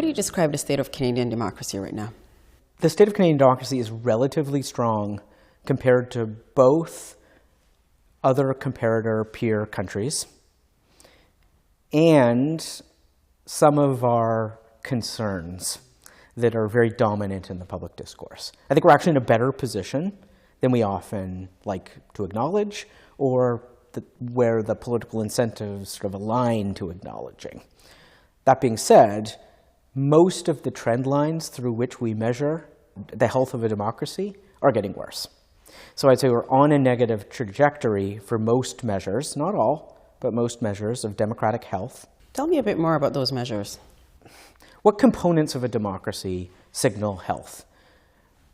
How do you describe the state of Canadian democracy right now? The state of Canadian democracy is relatively strong compared to both other comparator peer countries and some of our concerns that are very dominant in the public discourse. I think we're actually in a better position than we often like to acknowledge, or where the political incentives sort of align to acknowledging. That being said, most of the trend lines through which we measure the health of a democracy are getting worse. So I'd say we're on a negative trajectory for most measures, not all, but most measures of democratic health. Tell me a bit more about those measures. What components of a democracy signal health?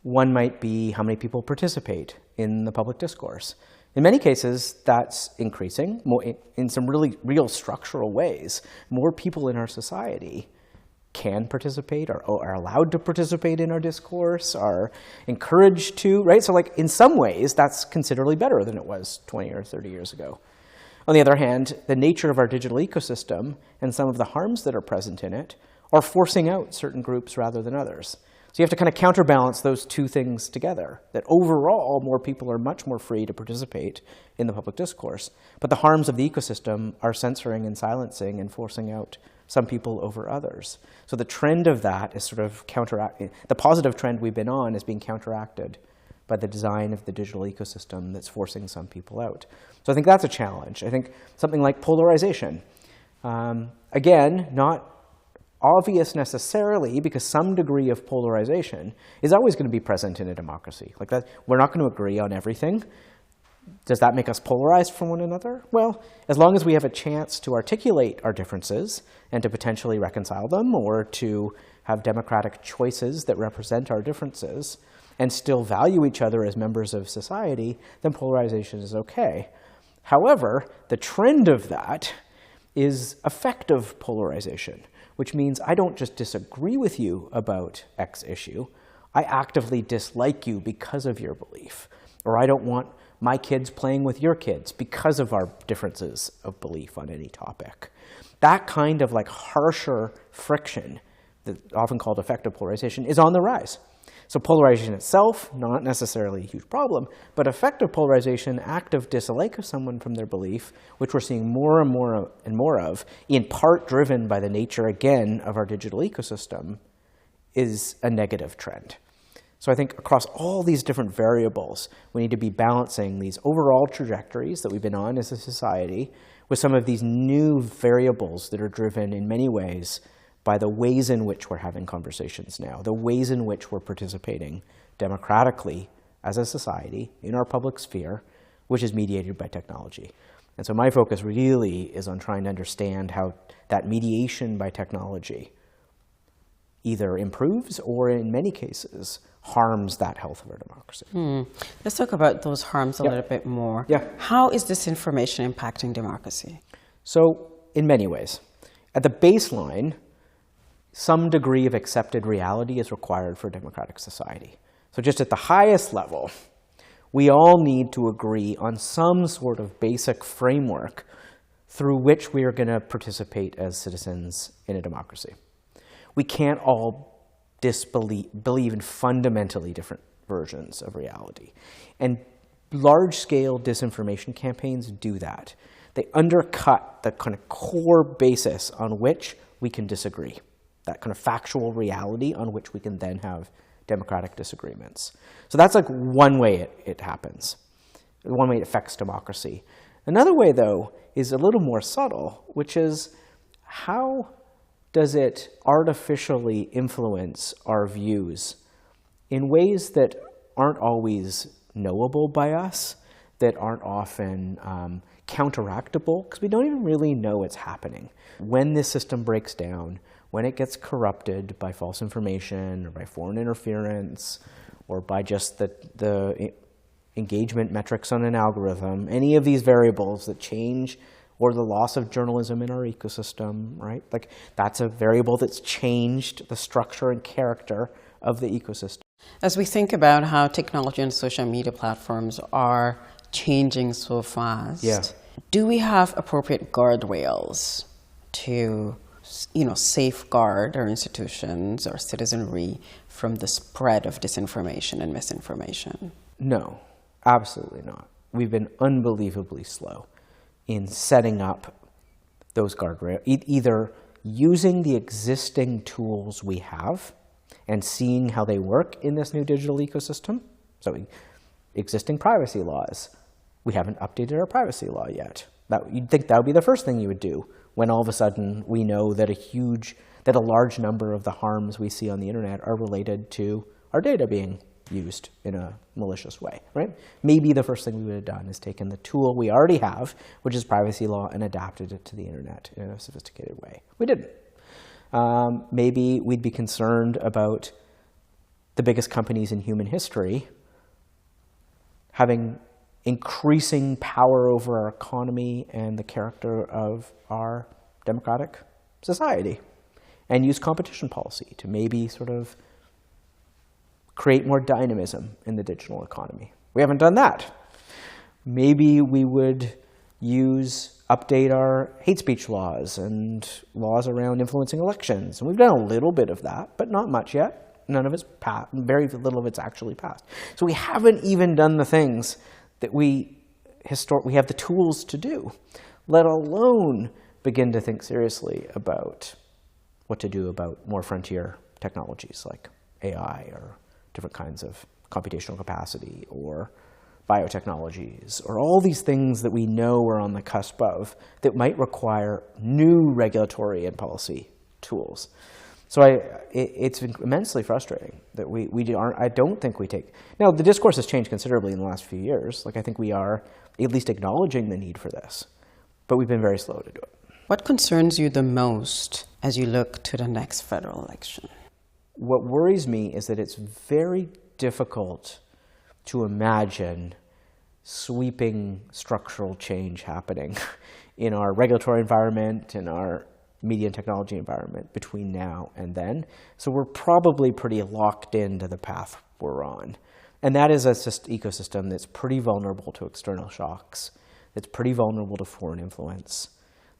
One might be how many people participate in the public discourse. In many cases, that's increasing in some really real structural ways. More people in our society can participate, are allowed to participate in our discourse, are encouraged to, right? So like in some ways, that's considerably better than it was 20 or 30 years ago. On the other hand, the nature of our digital ecosystem and some of the harms that are present in it are forcing out certain groups rather than others. So you have to kind of counterbalance those two things together, that overall more people are much more free to participate in the public discourse, but the harms of the ecosystem are censoring and silencing and forcing out some people over others. So the trend of that is sort of counteracting. The positive trend we've been on is being counteracted by the design of the digital ecosystem that's forcing some people out. So I think that's a challenge. I think something like polarization. Again, not obvious necessarily, because some degree of polarization is always going to be present in a democracy. Like that, we're not going to agree on everything. Does that make us polarized from one another? Well, as long as we have a chance to articulate our differences and to potentially reconcile them, or to have democratic choices that represent our differences and still value each other as members of society, then polarization is okay. However, the trend of that is effective polarization, which means I don't just disagree with you about X issue, I actively dislike you because of your belief. Or I don't want my kids playing with your kids because of our differences of belief on any topic. That kind of like harsher friction, that's often called effective polarization, is on the rise. So polarization itself, not necessarily a huge problem, but effective polarization, active dislike of someone from their belief, which we're seeing more and more of, in part driven by the nature, again, of our digital ecosystem, is a negative trend. So I think across all these different variables, we need to be balancing these overall trajectories that we've been on as a society with some of these new variables that are driven in many ways by the ways in which we're having conversations now, the ways in which we're participating democratically as a society in our public sphere, which is mediated by technology. And so my focus really is on trying to understand how that mediation by technology either improves or, in many cases, harms that health of our democracy. Let's talk about those harms a little bit more. How is disinformation impacting democracy? So, in many ways. At the baseline, some degree of accepted reality is required for a democratic society. So just at the highest level, we all need to agree on some sort of basic framework through which we are going to participate as citizens in a democracy. We can't all believe in fundamentally different versions of reality. And large-scale disinformation campaigns do that. They undercut the kind of core basis on which we can disagree, that kind of factual reality on which we can then have democratic disagreements. So that's like one way it happens, one way it affects democracy. Another way, though, is a little more subtle, which is how does it artificially influence our views in ways that aren't always knowable by us, that aren't often counteractable, because we don't even really know it's happening. When this system breaks down, when it gets corrupted by false information or by foreign interference or by just the engagement metrics on an algorithm, any of these variables that change, or the loss of journalism in our ecosystem, right? Like that's a variable that's changed the structure and character of the ecosystem. As we think about how technology and social media platforms are changing so fast, do we have appropriate guardrails to safeguard our institutions or citizenry from the spread of disinformation and misinformation? No, absolutely not. We've been unbelievably slow in setting up those guardrails, either using the existing tools we have and seeing how they work in this new digital ecosystem. So existing privacy laws, we haven't updated our privacy law yet. You'd think that would be the first thing you would do when all of a sudden we know that a large number of the harms we see on the internet are related to our data being used in a malicious way, right? Maybe the first thing we would have done is taken the tool we already have, which is privacy law, and adapted it to the internet in a sophisticated way. We didn't. Maybe we'd be concerned about the biggest companies in human history having increasing power over our economy and the character of our democratic society, and use competition policy to maybe sort of create more dynamism in the digital economy. We haven't done that. Maybe we would update our hate speech laws and laws around influencing elections. And we've done a little bit of that, but not much yet. None of it's passed. Very little of it's actually passed. So we haven't even done the things that we have the tools to do, let alone begin to think seriously about what to do about more frontier technologies like AI or different kinds of computational capacity or biotechnologies, or all these things that we know we're on the cusp of that might require new regulatory and policy tools. So it's been immensely frustrating that I don't think we take. Now, the discourse has changed considerably in the last few years. Like, I think we are at least acknowledging the need for this, but we've been very slow to do it. What concerns you the most as you look to the next federal election? What worries me is that it's very difficult to imagine sweeping structural change happening in our regulatory environment, in our media and technology environment between now and then. So we're probably pretty locked into the path we're on. And that is a ecosystem that's pretty vulnerable to external shocks, that's pretty vulnerable to foreign influence,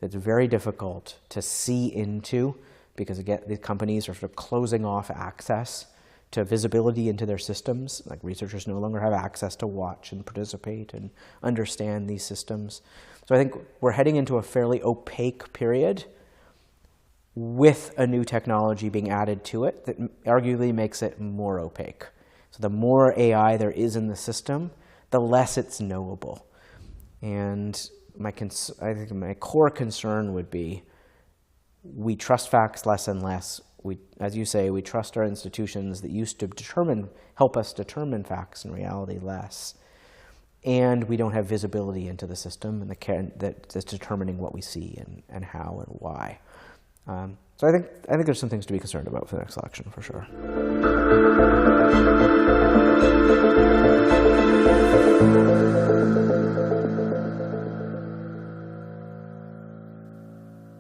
that's very difficult to see into because, again, the companies are sort of closing off access to visibility into their systems. Like, researchers no longer have access to watch and participate and understand these systems. So I think we're heading into a fairly opaque period with a new technology being added to it that arguably makes it more opaque. So the more AI there is in the system, the less it's knowable. And I think my core concern would be we trust facts less and less. As you say, we trust our institutions that used to help us determine facts and reality less. And we don't have visibility into the system and that's determining what we see and how and why. So I think there's some things to be concerned about for the next election, for sure.